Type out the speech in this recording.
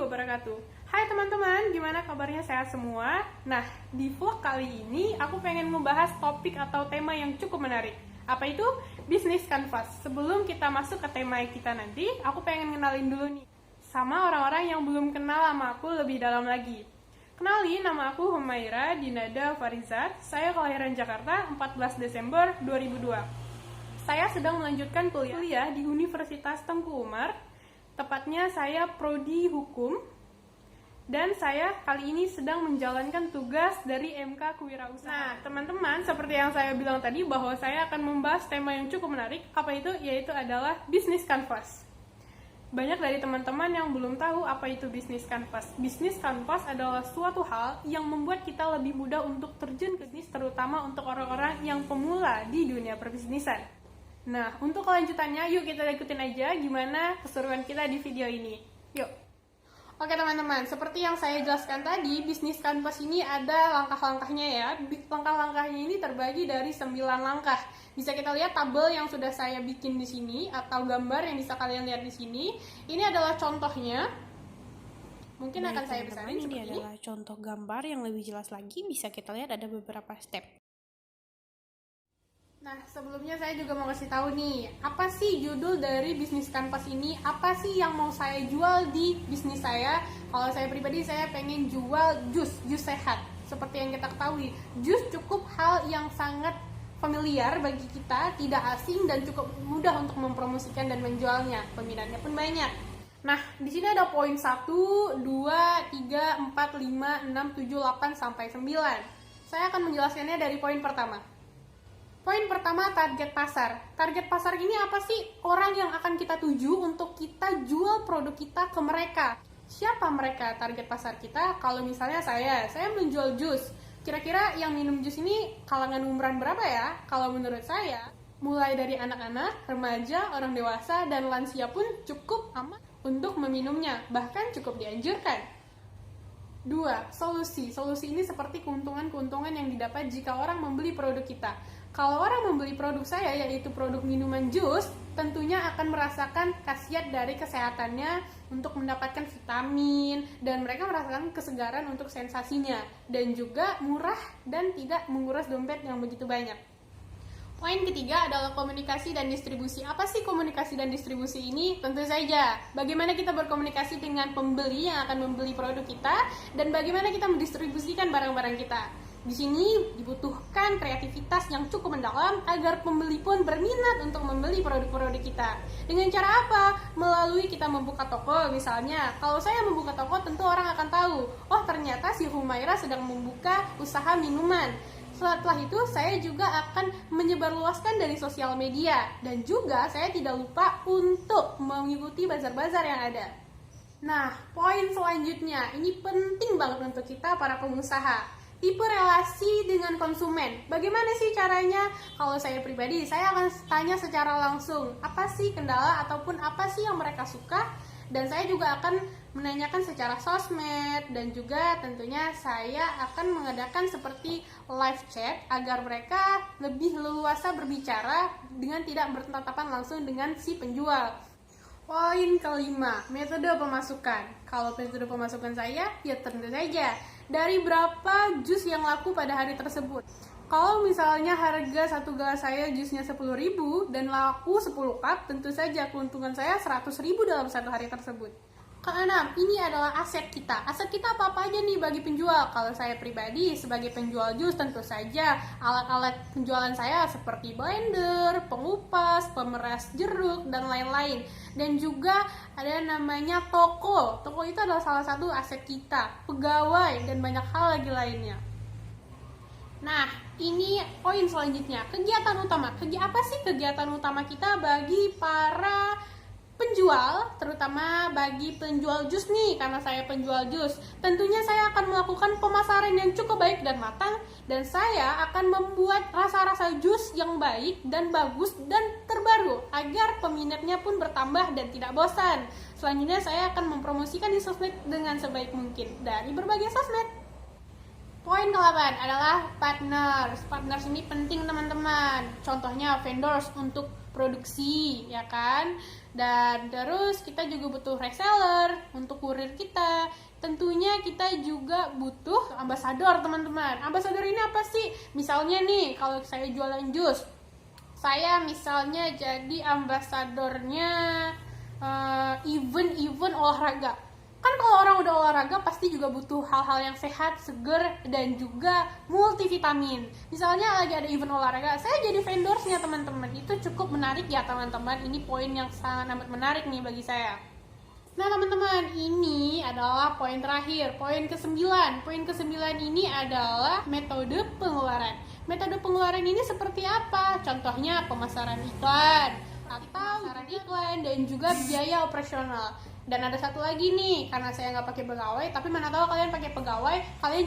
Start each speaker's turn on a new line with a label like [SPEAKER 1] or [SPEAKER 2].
[SPEAKER 1] wabarakatuh. Hai teman-teman, gimana kabarnya, sehat semua? Nah, di vlog kali ini aku pengen membahas topik atau tema yang cukup menarik. Apa itu? Bisnis Canvas. Sebelum kita masuk ke tema kita nanti, aku pengen kenalin dulu nih sama orang-orang yang belum kenal sama aku lebih dalam lagi. Kenalin, nama aku Humaira Dinada Farizat. Saya kelahiran Jakarta 14 Desember 2002. Saya sedang melanjutkan kuliah di Universitas Tengku Umar. Tepatnya saya prodi hukum, dan saya kali ini sedang menjalankan tugas dari MK Kewirausahaan. Nah, teman-teman, seperti yang saya bilang tadi bahwa saya akan membahas tema yang cukup menarik. Apa itu? Yaitu adalah Bisnis Canvas. Banyak dari teman-teman yang belum tahu apa itu Bisnis Canvas. Bisnis Canvas adalah suatu hal yang membuat kita lebih mudah untuk terjun ke bisnis, terutama untuk orang-orang yang pemula di dunia perbisnisan. Nah, untuk kelanjutannya, yuk kita ikutin aja gimana keseruan kita di video ini. Yuk. Oke teman-teman, seperti yang saya jelaskan tadi, Bisnis Canvas ini ada langkah-langkahnya ya. Langkah-langkahnya ini terbagi dari 9 langkah. Bisa kita lihat tabel yang sudah saya bikin di sini, atau gambar yang bisa kalian lihat di sini. Ini adalah contohnya. Mungkin akan saya besarin seperti ini. Ini adalah contoh gambar yang lebih jelas lagi, bisa kita lihat ada beberapa step. Nah, sebelumnya saya juga mau kasih tahu nih, apa sih judul dari Bisnis Canvas ini? Apa sih yang mau saya jual di bisnis saya? Kalau saya pribadi, saya pengen jual jus sehat. Seperti yang kita ketahui, jus cukup hal yang sangat familiar bagi kita, tidak asing dan cukup mudah untuk mempromosikan dan menjualnya. Peminatnya pun banyak. Nah, di sini ada poin 1, 2, 3, 4, 5, 6, 7, 8, sampai 9. Saya akan menjelaskannya dari poin pertama. Poin pertama, target pasar. Target pasar ini apa sih? Orang yang akan kita tuju untuk kita jual produk kita ke mereka. Siapa mereka target pasar kita? Kalau misalnya saya menjual jus. Kira-kira yang minum jus ini kalangan umuran berapa ya? Kalau menurut saya, mulai dari anak-anak, remaja, orang dewasa, dan lansia pun cukup aman untuk meminumnya. Bahkan cukup dianjurkan. 2. Solusi. Solusi ini seperti keuntungan-keuntungan yang didapat jika orang membeli produk kita. Kalau orang membeli produk saya, yaitu produk minuman jus, tentunya akan merasakan khasiat dari kesehatannya untuk mendapatkan vitamin, dan mereka merasakan kesegaran untuk sensasinya, dan juga murah dan tidak menguras dompet yang begitu banyak. Poin ketiga adalah komunikasi dan distribusi. Apa sih komunikasi dan distribusi ini? Tentu saja, bagaimana kita berkomunikasi dengan pembeli yang akan membeli produk kita, dan bagaimana kita mendistribusikan barang-barang kita. Di sini dibutuhkan kreativitas yang cukup mendalam agar pembeli pun berminat untuk membeli produk-produk kita. Dengan cara apa? Melalui kita membuka toko misalnya. Kalau saya membuka toko, tentu orang akan tahu, oh ternyata si Humaira sedang membuka usaha minuman. Setelah itu, saya juga akan menyebarluaskan dari sosial media. Dan juga saya tidak lupa untuk mengikuti bazar-bazar yang ada. Nah, poin selanjutnya, ini penting banget untuk kita para pengusaha. Tipe relasi dengan konsumen. Bagaimana sih caranya? Kalau saya pribadi, saya akan tanya secara langsung, apa sih kendala ataupun apa sih yang mereka suka? Dan saya juga akan menanyakan secara sosmed, dan juga tentunya saya akan mengadakan seperti live chat agar mereka lebih leluasa berbicara dengan tidak bertatapan langsung dengan si penjual. Poin kelima, metode pemasukan. Kalau metode pemasukan saya, ya tentu saja dari berapa jus yang laku pada hari tersebut. Kalau misalnya harga satu gelas saya jusnya 10.000 dan laku 10 cup, tentu saja keuntungan saya 100.000 dalam satu hari tersebut. Keenam, ini adalah aset kita. Aset kita apa-apa aja nih bagi penjual? Kalau saya pribadi sebagai penjual jus, tentu saja alat-alat penjualan saya seperti blender, pengupas, pemeras jeruk, dan lain-lain. Dan juga ada namanya toko. Toko itu adalah salah satu aset kita, pegawai, dan banyak hal lagi lainnya. Nah, ini poin selanjutnya, kegiatan utama. Apa sih kegiatan utama kita bagi para penjual, terutama bagi penjual jus nih, karena saya penjual jus. Tentunya saya akan melakukan pemasaran yang cukup baik dan matang, dan saya akan membuat rasa-rasa jus yang baik dan bagus dan terbaru agar peminatnya pun bertambah dan tidak bosan. Selanjutnya saya akan mempromosikan di sosmed dengan sebaik mungkin dari berbagai sosmed. Poin ke-8 adalah partners. Partners ini penting teman-teman. Contohnya vendors untuk produksi, ya kan? Dan terus kita juga butuh reseller untuk kurir kita. Tentunya kita juga butuh ambasador, teman-teman. Ambasador ini apa sih? Misalnya nih, kalau saya jualan jus, saya misalnya jadi ambasadornya event olahraga. Kan kalau orang udah olahraga pasti juga butuh hal-hal yang sehat, seger, dan juga multivitamin. Misalnya lagi ada event olahraga, saya jadi vendorsnya, teman-teman. Itu cukup menarik ya, teman-teman. Ini poin yang sangat amat menarik nih bagi saya. Nah, teman-teman, ini adalah poin terakhir, poin ke-9. Poin ke-9 ini adalah metode pengeluaran. Metode pengeluaran ini seperti apa? Contohnya pemasaran iklan, atau pemasaran iklan dan juga biaya operasional. Dan ada satu lagi nih, karena saya nggak pakai pegawai, tapi mana tahu kalian pakai pegawai, kalian